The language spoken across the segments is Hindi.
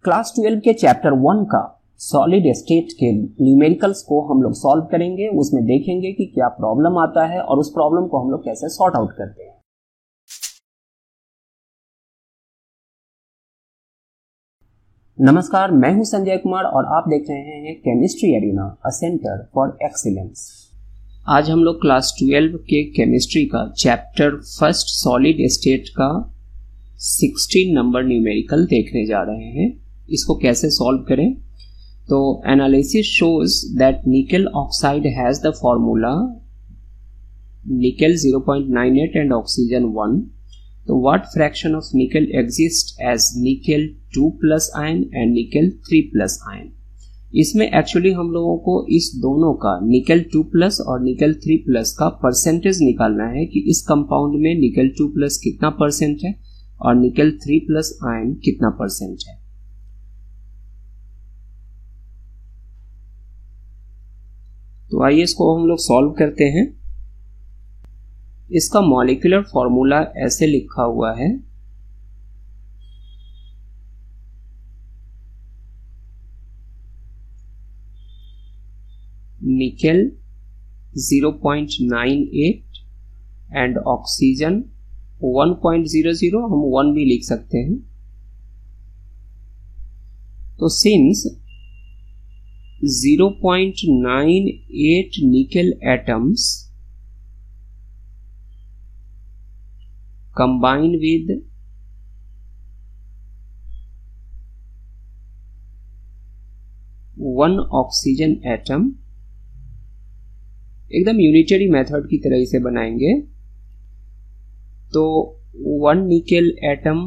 क्लास 12 के चैप्टर 1 का सॉलिड स्टेट के न्यूमेरिकल्स को हम लोग सॉल्व करेंगे। उसमें देखेंगे कि क्या प्रॉब्लम आता है और उस प्रॉब्लम को हम लोग कैसे सॉर्ट आउट करते हैं। नमस्कार, मैं हूं संजय कुमार और आप देख रहे हैं chemistry arena, a centre for excellence. आज हम लोग क्लास 12 के केमिस्ट्री का चैप्टर फर्स्ट सॉलिड स्टेट का 16 नंबर न्यूमेरिकल देखने जा रहे हैं। इसको कैसे सॉल्व करें, तो analysis shows that nickel oxide has the formula nickel 0.98 and oxygen 1। तो what fraction of nickel exist as nickel 2+ ion and निकल 3+ आयन। इसमें एक्चुअली हम लोगों को इस दोनों का निकल 2+ और निकल 3+ का परसेंटेज निकालना है कि इस कंपाउंड में निकल 2+ कितना परसेंट है और निकल 3+ आयन कितना परसेंट है। तो आइए इसको हम लोग सॉल्व करते हैं। इसका मॉलिक्यूलर फॉर्मूला ऐसे लिखा हुआ है, निकल 0.98 एंड ऑक्सीजन 1.00, हम 1 भी लिख सकते हैं। तो since 0.98 nickel atoms combine with 1 oxygen atom, एकदम यूनिटरी मेथड की तरह इसे बनाएंगे। तो 1 nickel atom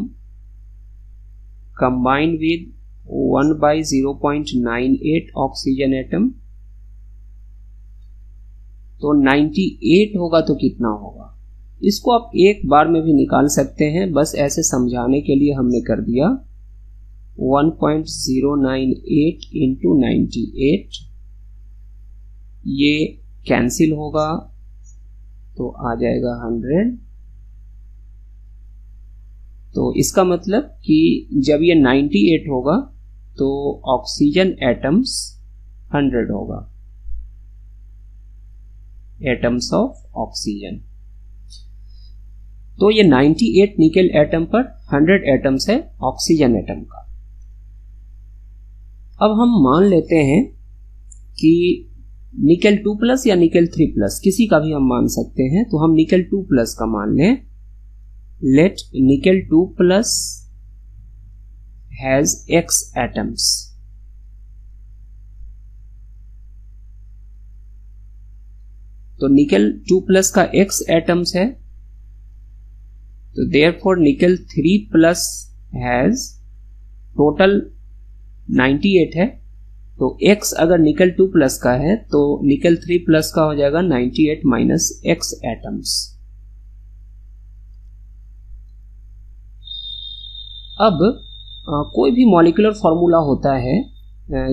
combine with 1/0.98 oxygen atom, तो 98 होगा तो कितना होगा। इसको आप एक बार में भी निकाल सकते हैं, बस ऐसे समझाने के लिए हमने कर दिया 1.098 इंटू 98, ये कैंसिल होगा तो आ जाएगा 100। तो इसका मतलब कि जब ये 98 होगा तो ऑक्सीजन एटम्स 100 होगा, एटम्स ऑफ ऑक्सीजन। तो ये 98 निकल एटम पर 100 एटम्स है ऑक्सीजन एटम का। अब हम मान लेते हैं कि निकल 2+ या निकल 3+, किसी का भी हम मान सकते हैं। तो हम निकल 2+ का मान लें। Let nickel 2+ has X atoms. तो निकल 2+ का X एटम्स है, तो therefore निकल 3+ has टोटल 98 है। तो X अगर निकल 2+ का है तो निकल 3+ का हो जाएगा 98 माइनस X एटम्स। अब कोई भी मॉलिक्यूलर फॉर्मूला होता है,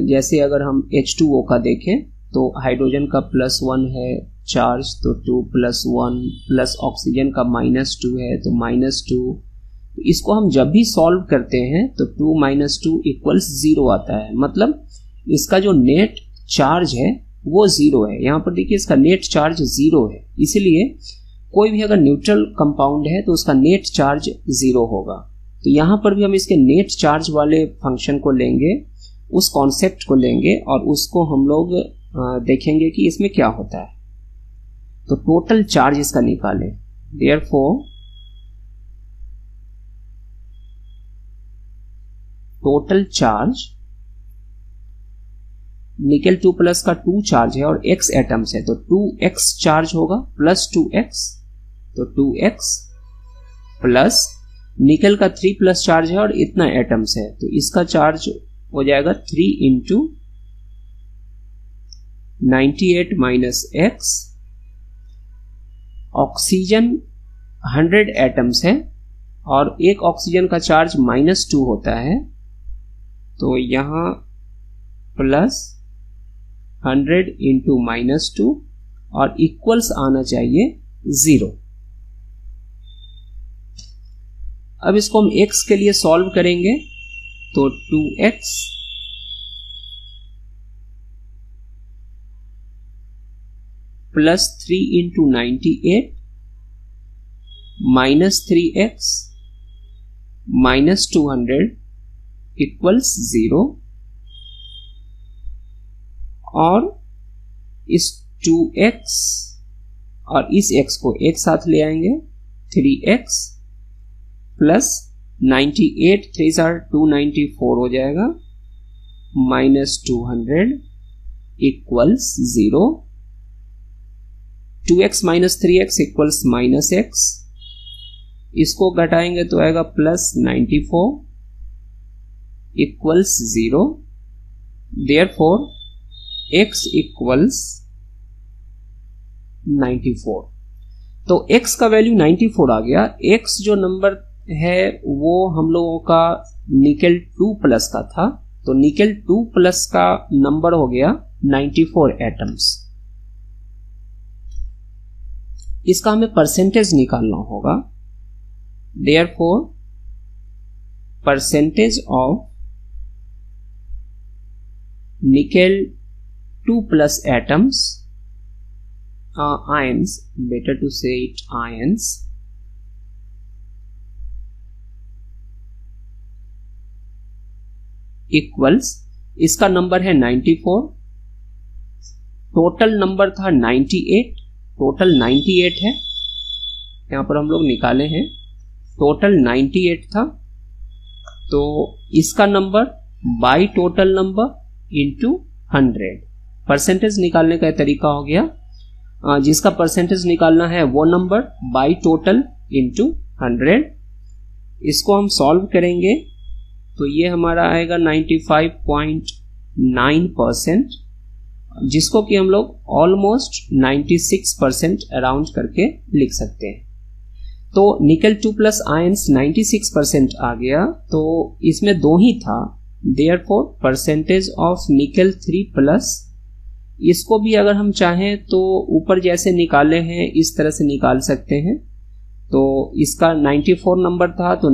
जैसे अगर हम H2O का देखें तो हाइड्रोजन का +1 है चार्ज, तो 2+1 प्लस ऑक्सीजन का -2 है तो -2। तो इसको हम जब भी सॉल्व करते हैं तो 2 - 2 = 0 आता है। मतलब इसका जो नेट चार्ज है वो 0 है। यहाँ पर देखिए इसका नेट चार्ज 0 है, इसलिए कोई भी अगर न्यूट्रल कंपाउंड है तो उसका नेट चार्ज 0 होगा। तो यहां पर भी हम इसके नेट चार्ज वाले फंक्शन को लेंगे, उस कॉन्सेप्ट को लेंगे और उसको हम लोग देखेंगे कि इसमें क्या होता है। तो टोटल चार्ज इसका निकालें। देयरफॉर टोटल चार्ज निकल 2+ का 2 चार्ज है और X एटम्स है, तो 2X चार्ज होगा प्लस 2X, तो 2X प्लस निकल का 3+ चार्ज है और इतना एटम्स है, तो इसका चार्ज हो जाएगा 3 into 98 minus X। Oxygen 100 atoms है और एक ऑक्सीजन का चार्ज -2 होता है, तो यहां प्लस 100 इंटू -2 और इक्वल्स आना चाहिए 0। अब इसको हम x के लिए सॉल्व करेंगे तो 2x plus 3 into 98 minus 3x minus 200 equals 0, और इस 2x और इस x को एक साथ ले आएंगे, 3x प्लस 98 3 294 हो जाएगा, minus 200 equals 0, 2x minus 3x equals minus x, इसको घटाएंगे तो आएगा plus 94 equals 0, therefore x equals 94। तो x का वैल्यू 94 आ गया। x जो नंबर है वो हम लोगों का निकेल 2 प्लस का था, तो निकेल 2 प्लस का नंबर हो गया 94 एटम्स। इसका हमें परसेंटेज निकालना होगा, therefore percentage of nickel 2 plus atoms, ions, better to say it ions, equals, इसका नंबर है 94, टोटल नंबर था 98, टोटल 98 है, यहां पर हम लोग निकाले हैं, टोटल 98 था, तो इसका number by total number into 100। Percentage निकालने का तरीका हो गया, जिसका परसेंटेज निकालना है वो नंबर बाई टोटल इंटू 100। इसको हम सॉल्व करेंगे तो ये हमारा आएगा 95.9%, जिसको कि हम लोग ऑलमोस्ट 96% अराउंड करके लिख सकते हैं। तो निकेल 2 प्लस आयंस 96% आ गया, तो इसमें दो ही था, therefore percentage of nickel 3 plus, इसको भी अगर हम चाहें तो ऊपर जैसे निकाले हैं इस तरह से निकाल सकते हैं। तो इसका 94 नंबर था, तो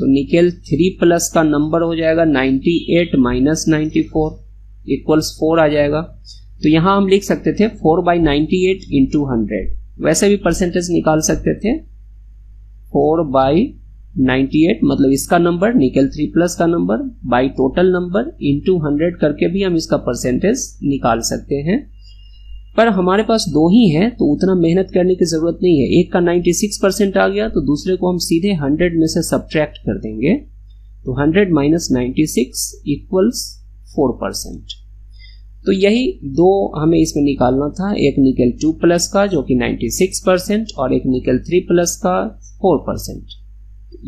निकेल 3 प्लस का नंबर हो जाएगा 98 माइनस 94 इक्वल्स 4 आ जाएगा। तो यहां हम लिख सकते थे 4/98 इंटू 100, वैसे भी परसेंटेज निकाल सकते थे 4/98, मतलब इसका नंबर निकेल 3 प्लस का number by total number into 100 करके भी हम इसका परसेंटेज निकाल सकते हैं। पर हमारे पास दो ही है तो उतना मेहनत करने की जरूरत नहीं है। एक का 96% आ गया तो दूसरे को हम सीधे 100 में से सब्ट्रैक्ट कर देंगे, तो 100 माइनस 96 इक्वल्स 4%। तो यही दो हमें इसमें निकालना था, एक निकेल 2 प्लस का जो कि 96% और एक निकेल 3 प्लस का 4%।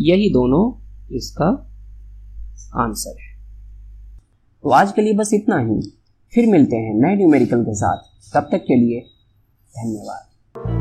यही दोनों इसका आंसर है। तो आज के लिए बस इतना ही, फिर मिलते हैं नए न्यूमेरिकल के साथ, तब तक के लिए धन्यवाद।